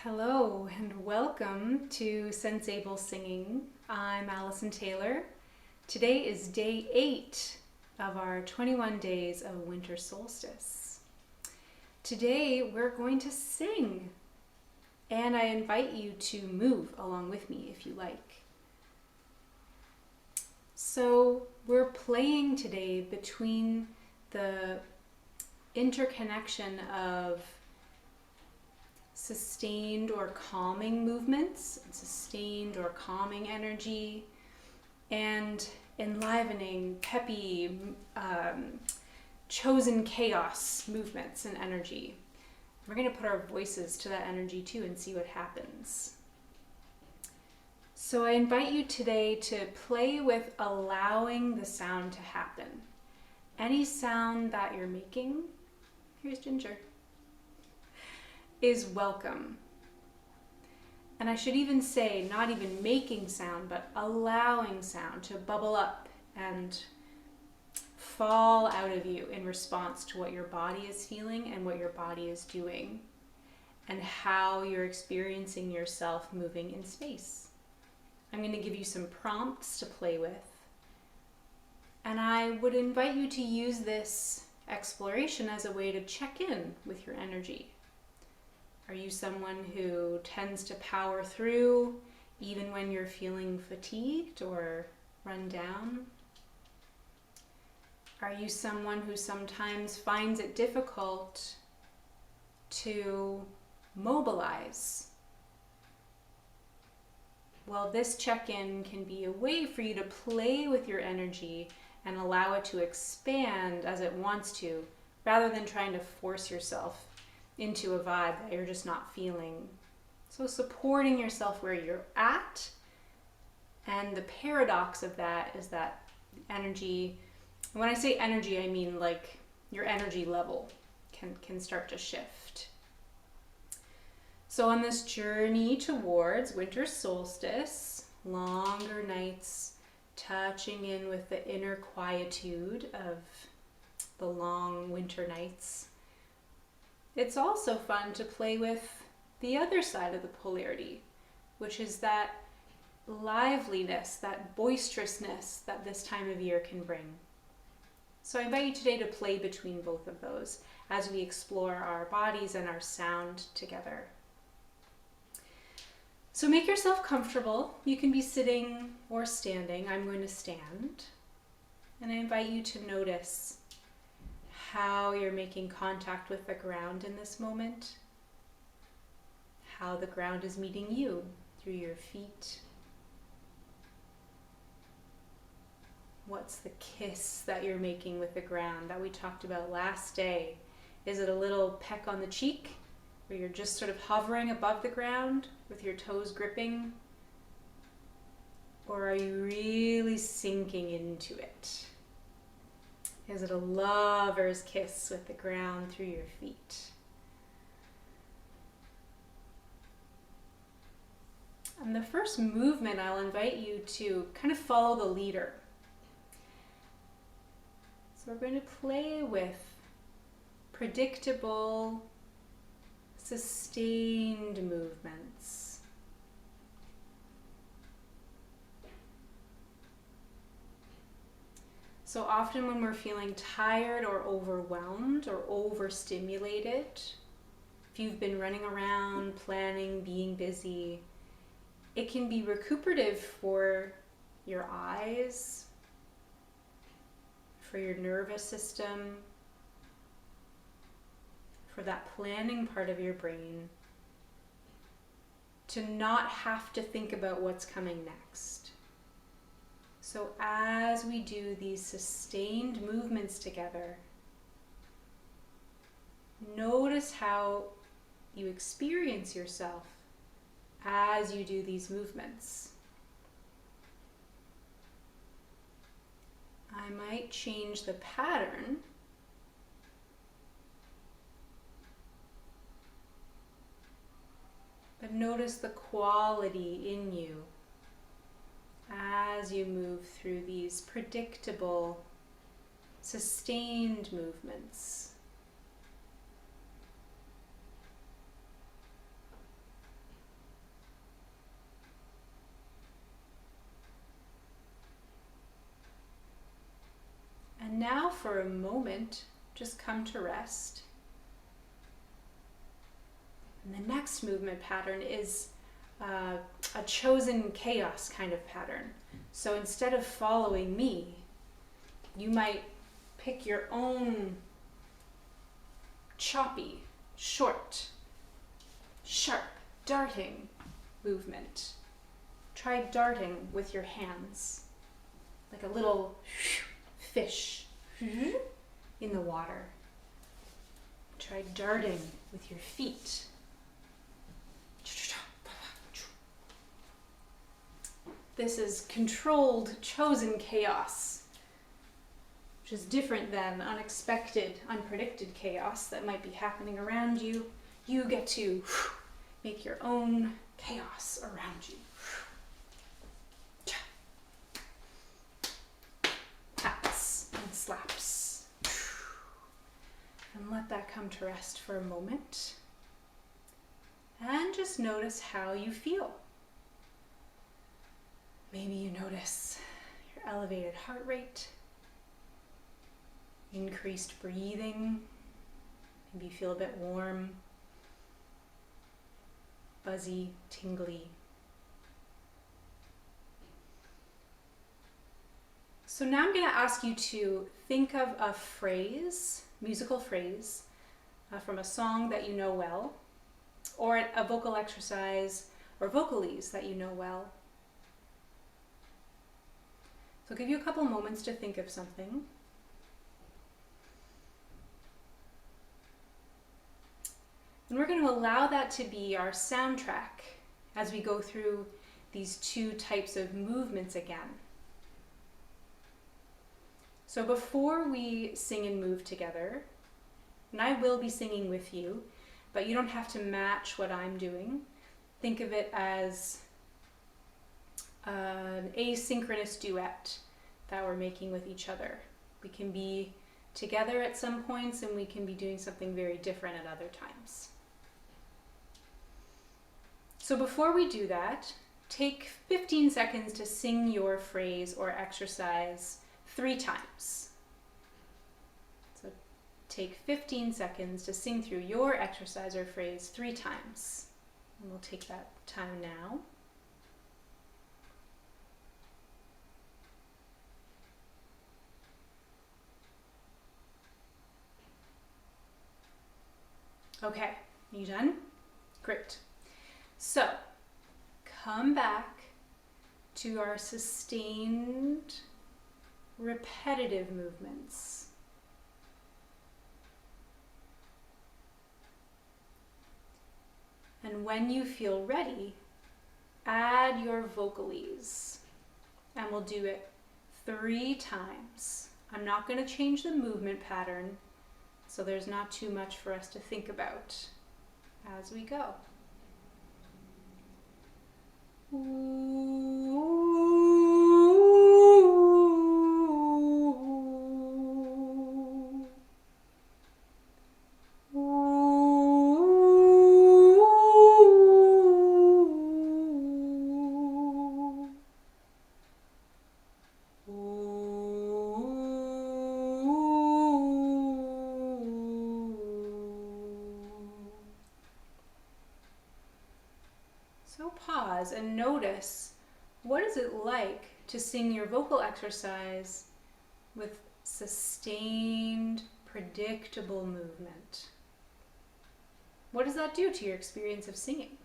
Hello and welcome to Sensable Singing. I'm Allison Taylor. Today is day 8 of our 21 days of Winter Solstice. Today we're going to sing, and I invite you to move along with me if you like. So we're playing today between the interconnection of sustained or calming movements, sustained or calming energy, and enlivening, peppy, chosen chaos movements and energy. We're going to put our voices to that energy too and see what happens. So I invite you today to play with allowing the sound to happen. Any sound that you're making, here's Ginger, is welcome. And I should even say, not even making sound, but allowing sound to bubble up and fall out of you in response to what your body is feeling and what your body is doing and how you're experiencing yourself moving in space. I'm going to give you some prompts to play with, and I would invite you to use this exploration as a way to check in with your energy. Are you someone who tends to power through even when you're feeling fatigued or run down? Are you someone who sometimes finds it difficult to mobilize? Well, this check-in can be a way for you to play with your energy and allow it to expand as it wants to, rather than trying to force yourself into a vibe that you're just not feeling. So supporting yourself where you're at, and the paradox of that is that energy, when I say energy, I mean like your energy level can start to shift. So on this journey towards winter solstice, longer nights, touching in with the inner quietude of the long winter nights, it's also fun to play with the other side of the polarity, which is that liveliness, that boisterousness that this time of year can bring. So I invite you today to play between both of those as we explore our bodies and our sound together. So make yourself comfortable. You can be sitting or standing. I'm going to stand. And I invite you to notice how you're making contact with the ground in this moment, how the ground is meeting you through your feet. What's the kiss that you're making with the ground that we talked about last day? Is it a little peck on the cheek where you're just sort of hovering above the ground with your toes gripping? Or are you really sinking into it? Is it a lover's kiss with the ground through your feet? And the first movement, I'll invite you to kind of follow the leader. So we're going to play with predictable, sustained movements. So often when we're feeling tired or overwhelmed or overstimulated, if you've been running around, planning, being busy, it can be recuperative for your eyes, for your nervous system, for that planning part of your brain, to not have to think about what's coming next. So as we do these sustained movements together, notice how you experience yourself as you do these movements. I might change the pattern, but notice the quality in you as you move through these predictable, sustained movements. for a moment, just come to rest. And the next movement pattern is a chosen chaos kind of pattern. So instead of following me, you might pick your own choppy, short, sharp, darting movement. Try darting with your hands, like a little fish in the water. Try darting with your feet. This is controlled, chosen chaos, which is different than unexpected, unpredicted chaos that might be happening around you. You get to make your own chaos around you. Pats and slaps. And let that come to rest for a moment. And just notice how you feel. Maybe you notice your elevated heart rate, increased breathing, maybe you feel a bit warm, buzzy, tingly. So now I'm going to ask you to think of a phrase, musical phrase, from a song that you know well, or a vocal exercise or vocalese that you know well. So I'll give you a couple moments to think of something. And we're going to allow that to be our soundtrack as we go through these two types of movements again. So before we sing and move together, and I will be singing with you, but you don't have to match what I'm doing. Think of it as an asynchronous duet that we're making with each other. We can be together at some points and we can be doing something very different at other times. So before we do that, take 15 seconds to sing your phrase or exercise 3 times. So take 15 seconds to sing through your exercise or phrase 3 times. And we'll take that time now. Okay, you done? Great. So, come back to our sustained, repetitive movements. And when you feel ready, add your vocalese. And we'll do it 3 times. I'm not going to change the movement pattern, so there's not too much for us to think about as we go. So pause and notice, what is it like to sing your vocal exercise with sustained, predictable movement? What does that do to your experience of singing?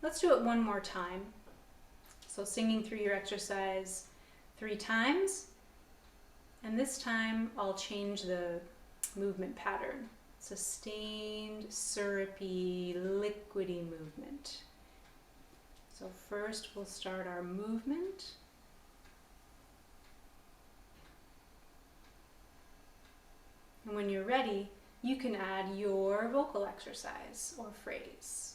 Let's do it one more time. So singing through your exercise 3 times, and this time I'll change the movement pattern. Sustained, syrupy, liquidy movement. So first we'll start our movement. And when you're ready, you can add your vocal exercise or phrase.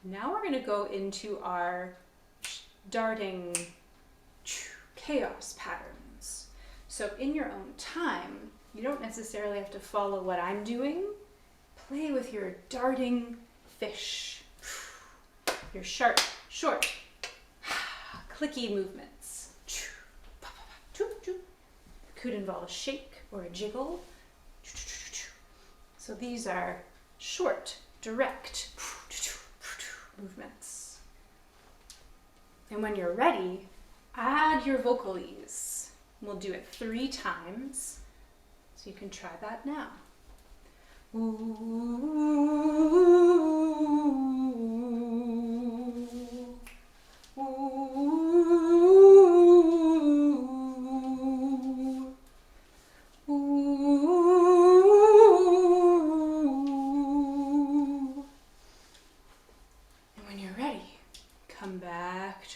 Now we're going to go into our darting chaos patterns. So in your own time, you don't necessarily have to follow what I'm doing. Play with your darting fish, your sharp, short, clicky movements. Could involve a shake or a jiggle. So these are short, direct movements. And when you're ready, add your vocalises. We'll do it 3 times, so you can try that now.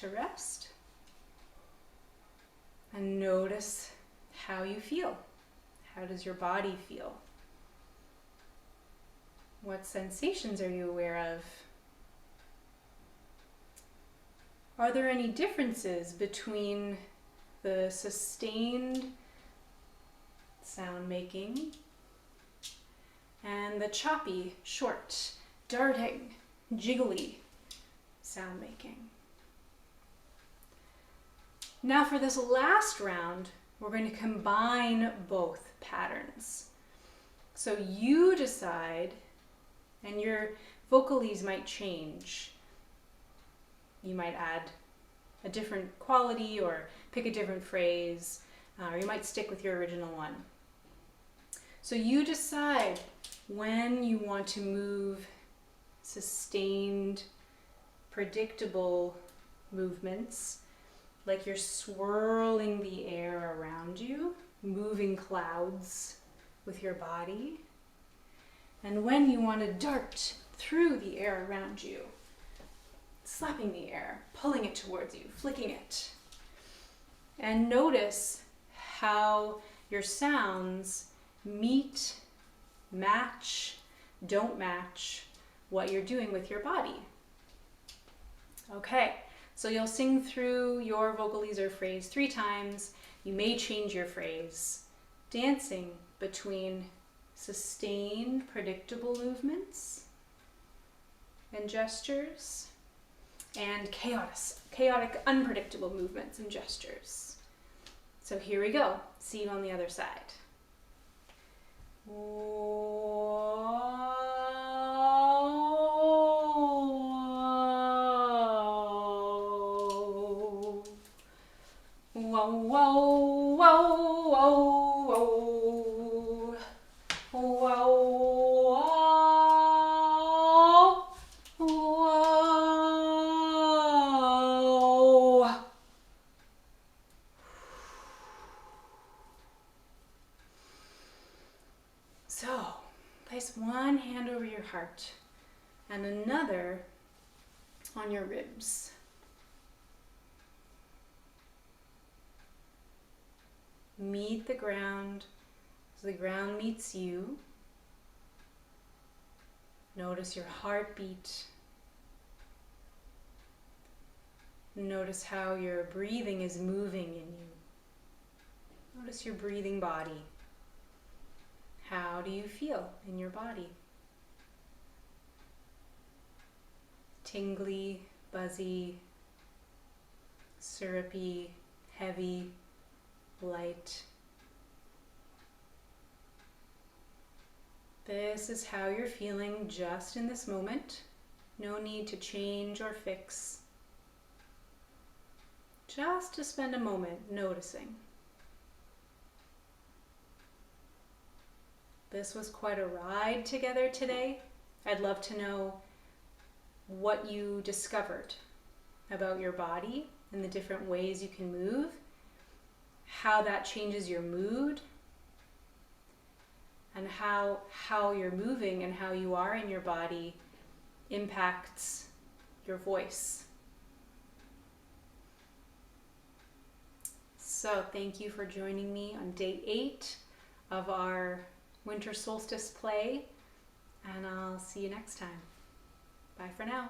To rest and notice how you feel. How does your body feel? What sensations are you aware of? Are there any differences between the sustained sound making and the choppy, short, darting, jiggly sound making? Now for this last round, we're going to combine both patterns. So you decide, and your vocalises might change. You might add a different quality or pick a different phrase, or you might stick with your original one. So you decide when you want to move sustained, predictable movements, like you're swirling the air around you, moving clouds with your body. And when you want to dart through the air around you, slapping the air, pulling it towards you, flicking it. And notice how your sounds meet, match, don't match what you're doing with your body. Okay. So you'll sing through your vocalise or phrase 3 times. You may change your phrase, dancing between sustained, predictable movements and gestures and chaotic, unpredictable movements and gestures. So here we go. See you on the other side. Whoa, whoa, whoa, whoa, whoa, whoa, whoa. So, place one hand over your heart and another on your ribs. Meet the ground as the ground meets you. Notice your heartbeat. Notice how your breathing is moving in you. Notice your breathing body. How do you feel in your body? Tingly, buzzy, syrupy, heavy, light. This is how you're feeling just in this moment. No need to change or fix. Just to spend a moment noticing. This was quite a ride together today. I'd love to know what you discovered about your body and the different ways you can move, how that changes your mood, and how you're moving and how you are in your body impacts your voice. So thank you for joining me on day 8 of our Winter Solstice play, and I'll see you next time. Bye for now.